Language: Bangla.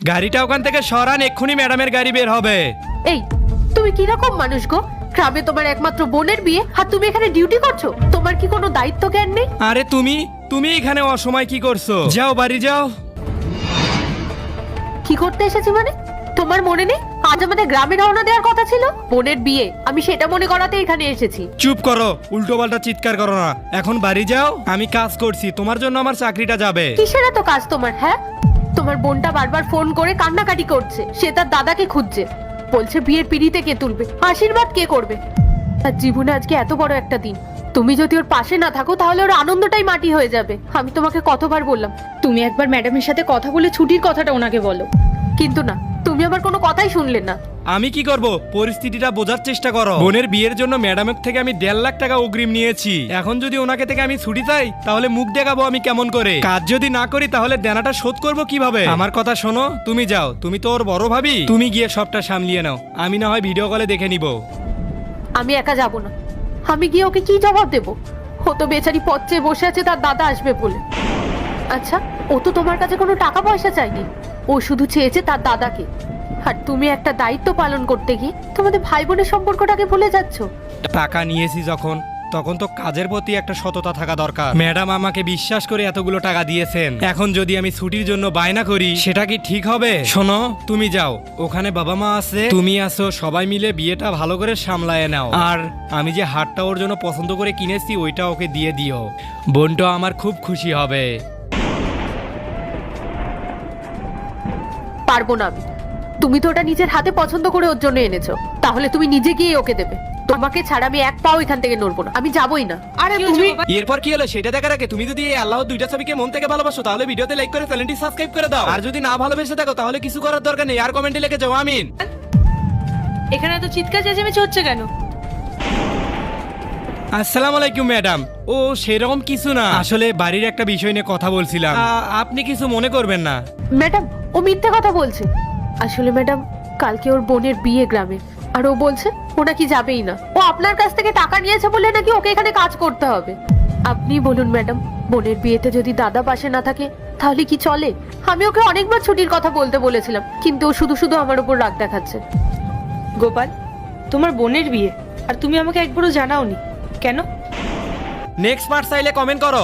গাড়িটা ওখান থেকে সরান, এক্ষুনি ম্যাডামের গাড়ি বের হবে। এই তুমি কি রকম মানুষ গো? গ্রামে তোমার একমাত্র বোনের বিয়ে আর তুমি এখানে ডিউটি করছো? তোমার কি কোনো দায়িত্ব জ্ঞান নেই? আরে তুমি এখানে অসময় কি করছো? যাও বাড়ি যাও। কি করতে এসেছি মানে? তোমার মনে নেই আজ আমাদের গ্রামে রওনা দেওয়ার কথা ছিল? বোনের বিয়ে, আমি সেটা মনে করাতে এখানে এসেছি। চুপ করো, উল্টো পাল্টা চিৎকার করো না। এখন বাড়ি যাও, আমি কাজ করছি, তোমার জন্য আমার চাকরিটা যাবে। কিসের এত কাজ তোমার? হ্যাঁ, তোমার বোনটা বারবার ফোন করে কান্নাকাটি করছে, সে তার দাদাকে খুঁজছে, বলছে বিয়ের পিড়িতে কে তুলবে, আশীর্বাদ কে করবে। তার জীবনে আজকে এত বড় একটা দিন, তুমি যদি ওর পাশে না থাকো তাহলে ওর আনন্দটাই মাটি হয়ে যাবে। আমি তোমাকে কতবার বললাম তুমি একবার ম্যাডামের সাথে কথা বলে ছুটির কথাটা ওনাকে বলো, কিন্তু না, তুমি আমার কোনো কথাই শুনলে না। আমি কি করব? পরিস্থিতিটা বোঝার চেষ্টা করো। বোনের বিয়ের জন্য ম্যাডামের থেকে আমি 1.5 লাখ টাকা অগ্রিম নিয়েছি। এখন যদি ওনাকে থেকে আমি ছুটি চাই তাহলে মুখ দেখাবো আমি কেমন করে? কাজ যদি না করি তাহলে দেনাটা শোধ করব কিভাবে? আমার কথা শোনো, তুমি যাও, তুমি তো ওর বড় ভাবি, তুমি গিয়ে সবটা সামলিয়ে নাও, আমি না হয় ভিডিও কলে দেখে নিব। আমি একা যাব না, আমি গিয়ে ওকে কি জবাব দেব? ও তো বেচারি পথ চেয়ে বসে আছে তার দাদা আসবে বলে। আচ্ছা, ও তো তোমার কাছে কোনো টাকা পয়সা চাইনি, ও শুধু চেয়েছে তার দাদাকে। আর তুমি একটা দায়িত্ব পালন করতে গিয়ে তোমাদের ভাই বোনের সম্পর্কটাকে ভুলে যাচ্ছ। টাকা নিয়েছি যখন, তখন তো কাজের প্রতি একটা সততা থাকা দরকার। ম্যাডাম আমাকে বিশ্বাস করে এতগুলো টাকা দিয়েছেন, এখন যদি আমি ছুটির জন্য বায়না করি সেটা কি ঠিক হবে? শোনো, তুমি যাও, ওখানে বাবা মা আছে, তুমি আছো, সবাই মিলে বিয়েটা ভালো করে সামলায় নাও। আর আমি যে হারটা ওর জন্য পছন্দ করে কিনেছি ওইটা ওকে দিয়ে দিও, বোনটা আমার খুব খুশি হবে। পারবো না আমি, তুমি তো ওটা নিজের হাতে পছন্দ করে ওর জন্য এনেছো, তাহলে তুমি নিজে গিয়ে ওকে দেবে। তোমাকে ছাড়া আমি এক পাও এখান থেকে নড়বো না, আমি যাবোই না। আরে তুমি এরপর কি হলো সেটা দেখার আগে তুমি যদি এই আল্লাহর দুইটা ছবিকে মন থেকে ভালোবাসো তাহলে ভিডিওতে লাইক করে চ্যানেলটি সাবস্ক্রাইব করে দাও। আর যদি না ভালোবেসে থাকো তাহলে কিছু করার দরকার নেই, আর কমেন্টে লিখে যাও আমিন। এখানে তো চিৎকার চেঁচামেচি হচ্ছে কেন? আসসালামু আলাইকুম ম্যাডাম। ও সেরকম কিছু না, আসলে বাড়ির একটা বিষয় নিয়ে কথা বলছিলাম, আপনি কিছু মনে করবেন না। ম্যাডাম, ও মিথ্যে কথা বলছে। আসলে ম্যাডাম, কালকে ওর বোনের বিয়ে গ্রামে, আর ও বলছে ও নাকি যাবেই না। ও আপনার কাছ থেকে টাকা নিয়েছে বলে নাকি ওকে এখানে কাজ করতে হবে। আপনি বলুন ম্যাডাম, বোনের বিয়েতে যদি দাদা পাশে না থাকে তাহলে কি চলে? আমি ওকে অনেকবার ছুটির কথা বলতে বলেছিলাম, কিন্তু ও শুধু শুধু আমার উপর রাগ দেখাচ্ছে। গোপাল, তোমার বোনের বিয়ে আর তুমি আমাকে একবারও জানাওনি কেন? নেক্সট পার্ট চাইলে কমেন্ট করো।